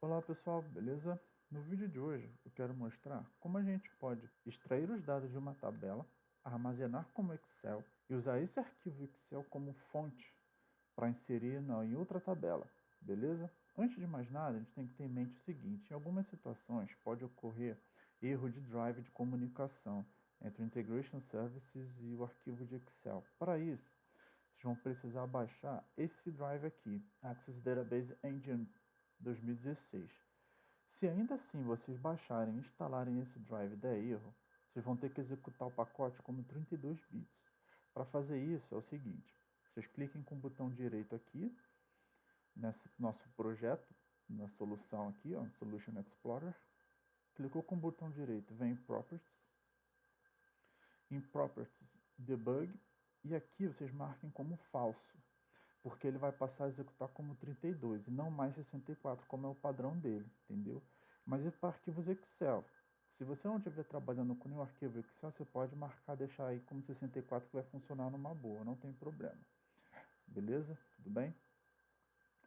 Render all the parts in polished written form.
Olá pessoal, beleza? No vídeo de hoje eu quero mostrar como a gente pode extrair os dados de uma tabela, armazenar como Excel e usar esse arquivo Excel como fonte para inserir em outra tabela, beleza? Antes de mais nada, a gente tem que ter em mente o seguinte: em algumas situações pode ocorrer erro de drive de comunicação entre o Integration Services e o arquivo de Excel. Para isso, vocês vão precisar baixar esse drive aqui, Access Database Engine 2016. Se ainda assim vocês baixarem e instalarem esse drive e der erro, vocês vão ter que executar o pacote como 32 bits. Para fazer isso é o seguinte: vocês cliquem com o botão direito aqui, nesse nosso projeto, na solução aqui, ó, Solution Explorer. Clicou com o botão direito, vem em Properties Debug, e aqui vocês marquem como falso, porque ele vai passar a executar como 32 e não mais 64, como é o padrão dele, entendeu? Mas e para arquivos Excel? Se você não estiver trabalhando com nenhum arquivo Excel, você pode marcar, deixar aí como 64, que vai funcionar numa boa, não tem problema. Beleza? Tudo bem?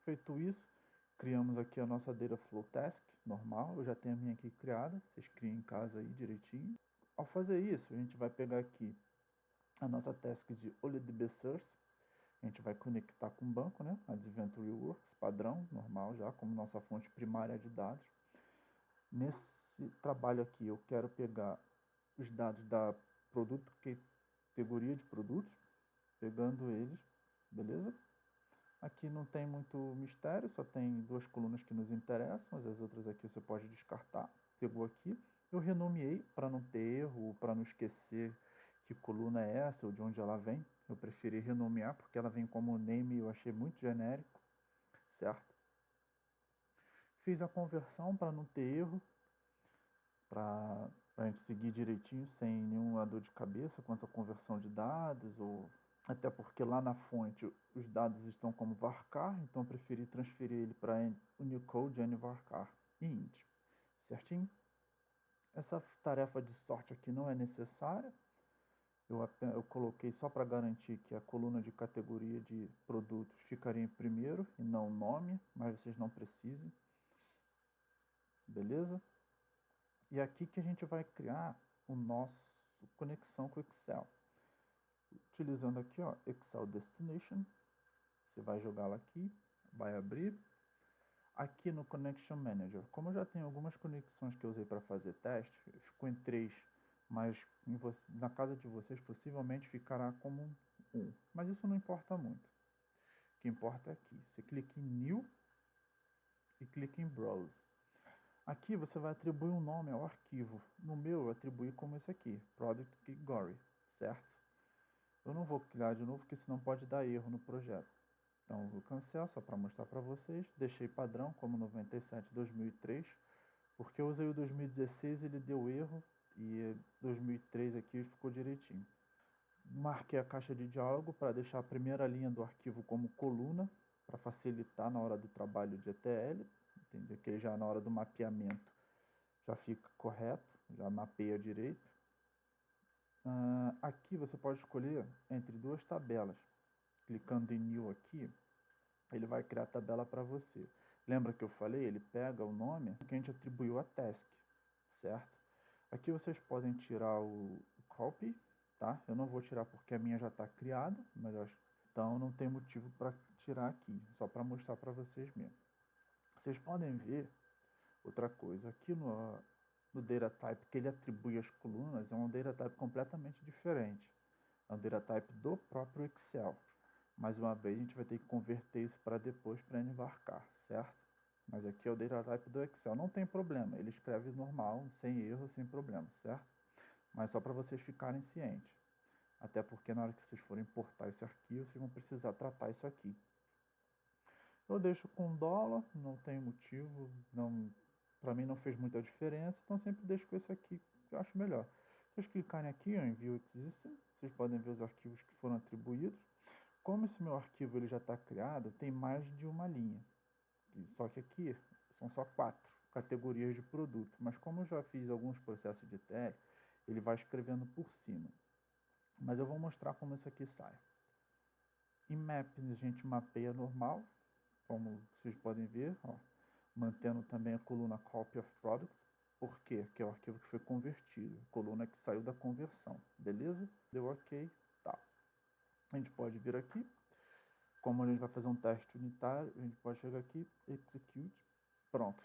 Feito isso, criamos aqui a nossa Data Flow Task, normal, eu já tenho a minha aqui criada, vocês criem em casa aí direitinho. Ao fazer isso, a gente vai pegar aqui a nossa task de OLEDB Source, a gente vai conectar com o banco, né? Adventure Works, padrão, normal já, como nossa fonte primária de dados. Nesse trabalho aqui, eu quero pegar os dados da produto, categoria de produtos, pegando eles, beleza? Aqui não tem muito mistério, só tem duas colunas que nos interessam, mas as outras aqui você pode descartar. Pegou aqui, eu renomeei para não ter erro, para não esquecer que coluna é essa ou de onde ela vem. Eu preferi renomear porque ela vem como name e eu achei muito genérico, certo? Fiz a conversão para não ter erro, para a gente seguir direitinho, sem nenhuma dor de cabeça quanto à conversão de dados, ou até porque lá na fonte os dados estão como varchar, então eu preferi transferir ele para Unicode, NVarchar e int, certinho? Essa tarefa de sorte aqui não é necessária, eu coloquei só para garantir que a coluna de categoria de produtos ficaria em primeiro e não nome, mas vocês não precisem, beleza? E aqui que a gente vai criar o nosso conexão com o Excel. Utilizando aqui, ó, Excel Destination, você vai jogá-la aqui, vai abrir. Aqui no Connection Manager, como eu já tenho algumas conexões que eu usei para fazer teste, ficou em 3, mas na casa de vocês possivelmente ficará como 1. Mas isso não importa muito. O que importa é aqui. Você clica em New e clica em Browse. Aqui você vai atribuir um nome ao arquivo. No meu eu atribuí como esse aqui, Product Category, certo? Eu não vou criar de novo, porque senão pode dar erro no projeto. Então eu vou cancelar só para mostrar para vocês. Deixei padrão como 97/2003, porque eu usei o 2016 e ele deu erro, e 2003 aqui ficou direitinho. Marquei a caixa de diálogo para deixar a primeira linha do arquivo como coluna, para facilitar na hora do trabalho de ETL, entendeu? Que já na hora do mapeamento já fica correto, já mapeia direito. Aqui você pode escolher entre duas tabelas. Clicando em New aqui, ele vai criar a tabela para você. Lembra que eu falei? Ele pega o nome que a gente atribuiu a task, certo? Aqui vocês podem tirar o copy, tá? Eu não vou tirar porque a minha já está criada, então não tem motivo para tirar aqui, só para mostrar para vocês mesmo. Vocês podem ver outra coisa, aqui no data type que ele atribui as colunas, é um data type completamente diferente. É um data type do próprio Excel. Mais uma vez, a gente vai ter que converter isso para depois para NVarchar, certo? Mas aqui é o data type do Excel, não tem problema, ele escreve normal, sem erro, sem problema, certo? Mas só para vocês ficarem cientes. Até porque na hora que vocês forem importar esse arquivo, vocês vão precisar tratar isso aqui. Eu deixo com dólar, não tem motivo, para mim não fez muita diferença, então sempre deixo com esse aqui, que eu acho melhor. Se vocês clicarem aqui, ó, em View Existing, vocês podem ver os arquivos que foram atribuídos. Como esse meu arquivo ele já está criado, tem mais de uma linha. Só que aqui são só 4 categorias de produto. Mas como eu já fiz alguns processos de ETL, ele vai escrevendo por cima. Mas eu vou mostrar como isso aqui sai. Em Mapping a gente mapeia normal, como vocês podem ver, ó, mantendo também a coluna Copy of Product. Por quê? Que é o arquivo que foi convertido, a coluna que saiu da conversão, beleza? Deu ok, tá. A gente pode vir aqui, como a gente vai fazer um teste unitário, a gente pode chegar aqui, execute, pronto.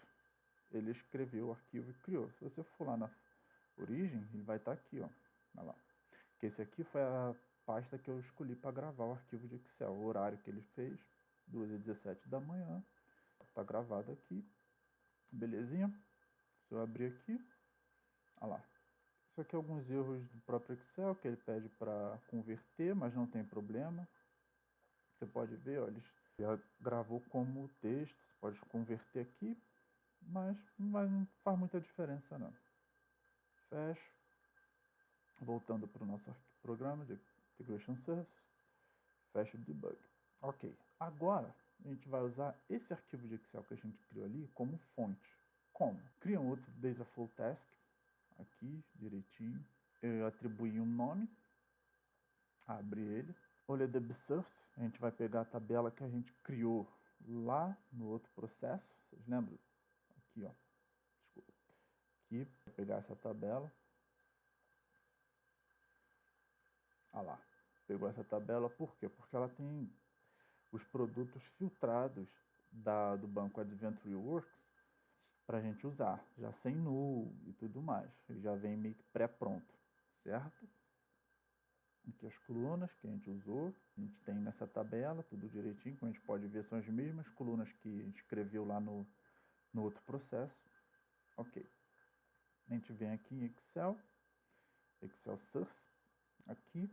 Ele escreveu o arquivo e criou. Se você for lá na origem, ele vai estar aqui, ó. Olha lá. Que esse aqui foi a pasta que eu escolhi para gravar o arquivo de Excel. O horário que ele fez, 2h17 da manhã. Está gravado aqui. Belezinha? Se eu abrir aqui, olha lá. Isso aqui é alguns erros do próprio Excel que ele pede para converter, mas não tem problema. Você pode ver, ó, ele já gravou como texto. Você pode converter aqui, mas não faz muita diferença não. Fecho. Voltando para o nosso programa de Integration Services. Fecho o debug. Ok. Agora, a gente vai usar esse arquivo de Excel que a gente criou ali como fonte. Como? Cria um outro Dataflow Task. Aqui, direitinho. Eu atribuí um nome. Abre ele. OLEDB Source. A gente vai pegar a tabela que a gente criou lá no outro processo. Vocês lembram? Aqui, ó. Desculpa. Aqui, vou pegar essa tabela. Ah lá, pegou essa tabela, por quê? Porque ela tem os produtos filtrados do banco Adventure Works para a gente usar, já sem null e tudo mais. Ele já vem meio que pré-pronto, certo? Aqui as colunas que a gente usou, a gente tem nessa tabela, tudo direitinho, como a gente pode ver, são as mesmas colunas que a gente escreveu lá no outro processo. Ok. A gente vem aqui em Excel Source, aqui,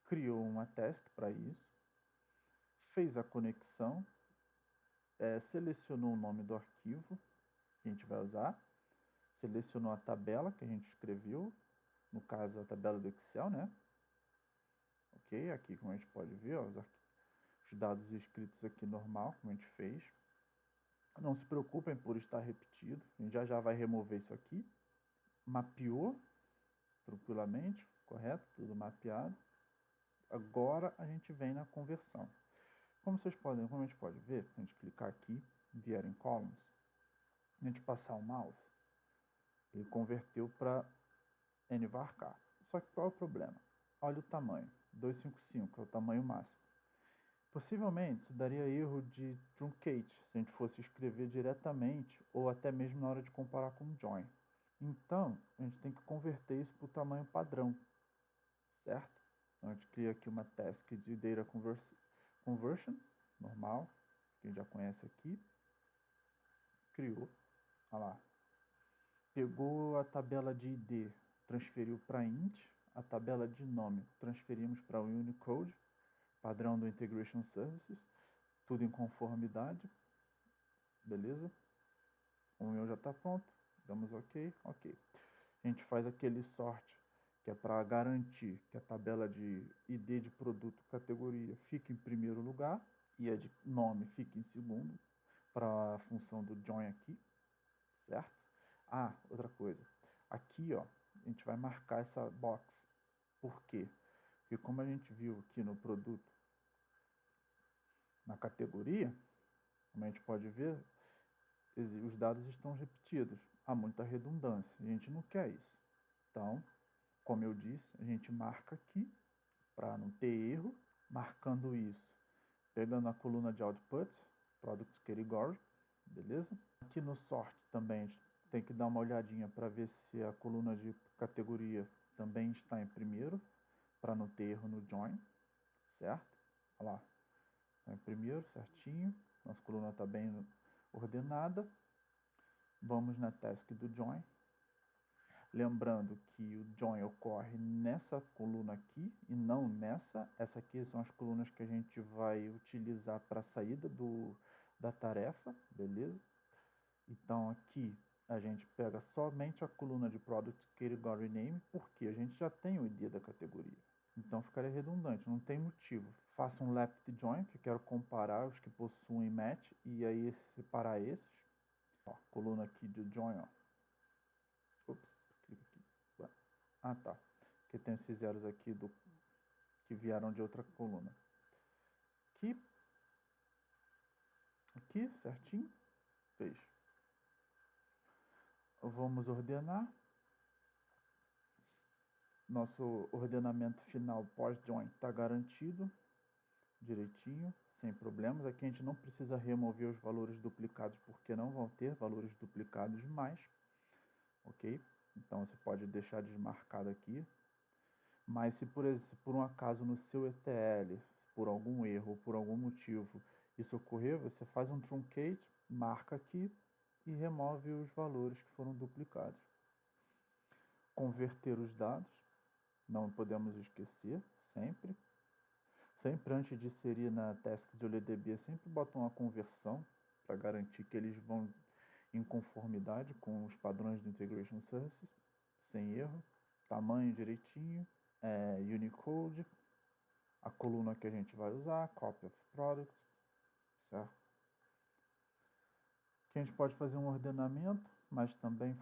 criou uma task para isso, fez a conexão, selecionou o nome do arquivo que a gente vai usar, selecionou a tabela que a gente escreveu, no caso a tabela do Excel, né? Ok, aqui como a gente pode ver, ó, os dados escritos aqui normal, como a gente fez. Não se preocupem por estar repetido, a gente já vai remover isso aqui. Mapeou tranquilamente, correto? Tudo mapeado. Agora a gente vem na conversão. Como a gente pode ver, a gente clicar aqui, vier em columns, a gente passar o mouse, ele converteu para NVARK. Só que qual é o problema? Olha o tamanho, 255 é o tamanho máximo. Possivelmente isso daria erro de truncate, se a gente fosse escrever diretamente ou até mesmo na hora de comparar com o join. Então, a gente tem que converter isso para o tamanho padrão, certo? Então, a gente cria aqui uma task de Data Conversion, normal, que a gente já conhece aqui. Criou, olha lá. Pegou a tabela de ID, transferiu para int, a tabela de nome transferimos para o Unicode, padrão do Integration Services, tudo em conformidade, beleza? O meu já está pronto, damos ok, ok. A gente faz aquele sort, que é para garantir que a tabela de ID de produto categoria fique em primeiro lugar e a de nome fique em segundo, para a função do join aqui, certo? Ah, outra coisa. Aqui, ó, a gente vai marcar essa box. Por quê? Porque como a gente viu aqui no produto, na categoria, como a gente pode ver, os dados estão repetidos. Há muita redundância. A gente não quer isso. Então, como eu disse, a gente marca aqui para não ter erro. Marcando isso, pegando a coluna de output, product category, beleza? Aqui no sort também a gente tem que dar uma olhadinha para ver se a coluna de categoria também está em primeiro, para não ter erro no join, certo? Olha lá, está em primeiro, certinho. Nossa coluna está bem ordenada. Vamos na task do join. Lembrando que o join ocorre nessa coluna aqui e não nessa. Essa aqui são as colunas que a gente vai utilizar para a saída da tarefa, beleza? Então aqui a gente pega somente a coluna de Product Category Name, porque a gente já tem o ID da categoria. Então ficaria redundante, não tem motivo. Faça um left join, que eu quero comparar os que possuem match, e aí separar esses. Ó, coluna aqui de join, ó. Ups, clica aqui. Ah, tá. Porque tem esses zeros aqui que vieram de outra coluna. aqui, certinho, fez. Vamos ordenar. Nosso ordenamento final pós-join está garantido, direitinho, sem problemas. Aqui a gente não precisa remover os valores duplicados, porque não vão ter valores duplicados mais, ok? Então você pode deixar desmarcado aqui. Mas se por um acaso no seu ETL, por algum erro ou por algum motivo isso ocorrer, você faz um truncate, marca aqui e remove os valores que foram duplicados. Converter os dados, não podemos esquecer, sempre. Sempre antes de inserir na task de OLEDB, sempre bota uma conversão para garantir que eles vão em conformidade com os padrões do Integration Services, sem erro. Tamanho direitinho, Unicode, a coluna que a gente vai usar, Copy of Products, certo? Que a gente pode fazer um ordenamento, mas também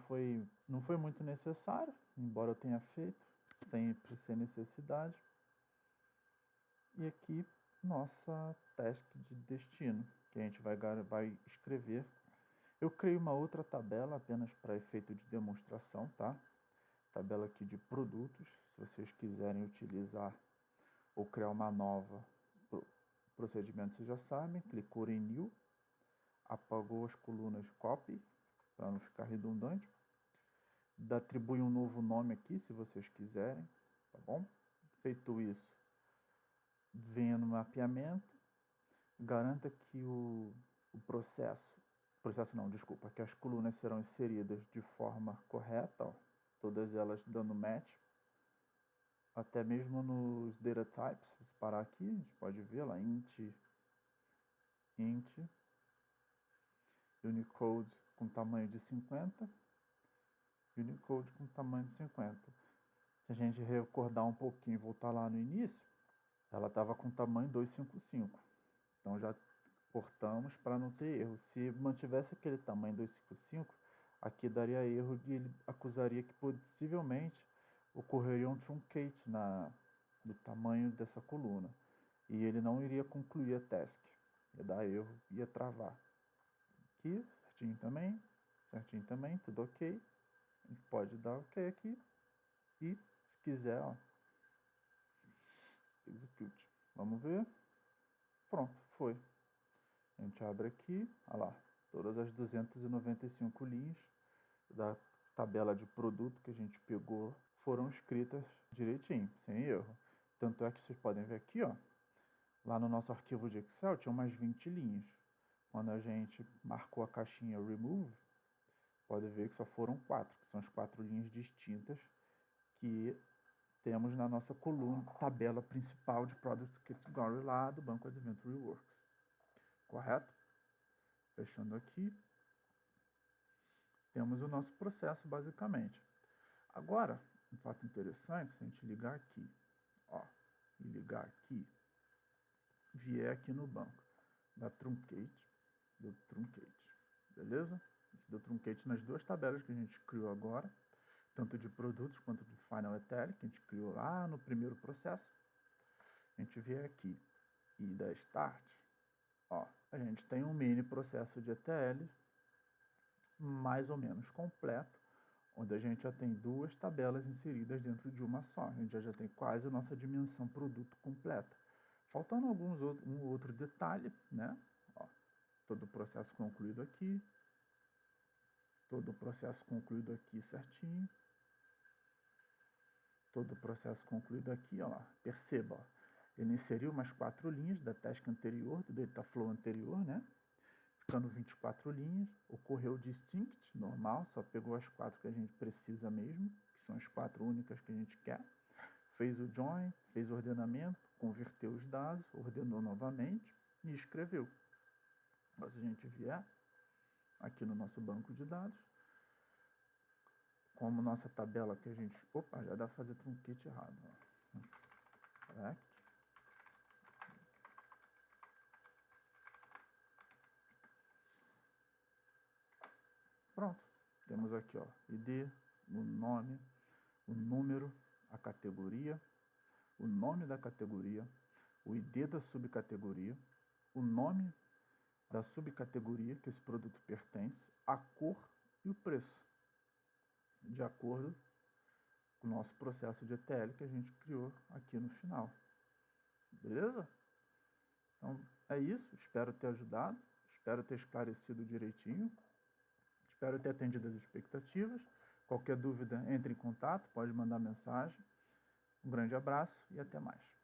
não foi muito necessário, embora eu tenha feito, sem necessidade. E aqui, nossa task de destino, que a gente vai escrever. Eu criei uma outra tabela apenas para efeito de demonstração, tá? Tabela aqui de produtos, se vocês quiserem utilizar ou criar uma nova procedimento, vocês já sabem, clicou em New, apagou as colunas Copy, para não ficar redundante, atribui um novo nome aqui, se vocês quiserem, tá bom? Feito isso, venha no mapeamento, garanta que o que as colunas serão inseridas de forma correta, ó, todas elas dando match, até mesmo nos data types, se parar aqui, a gente pode ver lá, int, Unicode com tamanho de 50, Unicode com tamanho de 50. Se a gente recordar um pouquinho e voltar lá no início, ela estava com tamanho 255. Então já cortamos para não ter erro. Se mantivesse aquele tamanho 255, aqui daria erro e ele acusaria que possivelmente ocorreria um truncate no tamanho dessa coluna. E ele não iria concluir a task. Ia dar erro, ia travar. Aqui, certinho também, tudo ok. A gente pode dar ok aqui. E se quiser, ó, execute. Vamos ver. Pronto, foi. A gente abre aqui, olha lá, todas as 295 linhas da tabela de produto que a gente pegou foram escritas direitinho, sem erro. Tanto é que vocês podem ver aqui, ó, lá no nosso arquivo de Excel tinha umas 20 linhas. Quando a gente marcou a caixinha Remove, pode ver que só foram 4, que são as 4 linhas distintas que temos na nossa coluna, tabela principal de Product Category lá do Banco Adventure Works. Correto? Fechando aqui, temos o nosso processo basicamente. Agora, um fato interessante, se a gente ligar aqui, ó, e ligar aqui, vier aqui no banco, deu truncate, beleza? A gente deu truncate nas duas tabelas que a gente criou agora, tanto de produtos quanto de Final ETL, que a gente criou lá no primeiro processo. A gente vier aqui e dar Start, ó, a gente tem um mini processo de ETL mais ou menos completo, onde a gente já tem duas tabelas inseridas dentro de uma só. A gente já tem quase a nossa dimensão produto completa. Faltando um outro detalhe, né? Ó, todo o processo concluído aqui. Todo o processo concluído aqui certinho. Todo o processo concluído aqui, ó lá. Perceba, ó, ele inseriu umas 4 linhas da task anterior, do data flow anterior, né? Ficando 24 linhas, ocorreu o distinct, normal, só pegou as 4 que a gente precisa mesmo, que são as 4 únicas que a gente quer. Fez o join, fez o ordenamento, converteu os dados, ordenou novamente e escreveu. Agora, se a gente vier aqui no nosso banco de dados, como nossa tabela que a gente... Opa, já dá para fazer truncate errado. Correct. Pronto, temos aqui, ó, ID, o nome, o número, a categoria, o nome da categoria, o ID da subcategoria, o nome da subcategoria que esse produto pertence, a cor e o preço, de acordo com o nosso processo de ETL que a gente criou aqui no final. Beleza? Então, é isso. Espero ter ajudado, espero ter esclarecido direitinho, espero ter atendido as expectativas. Qualquer dúvida, entre em contato, pode mandar mensagem. Um grande abraço e até mais.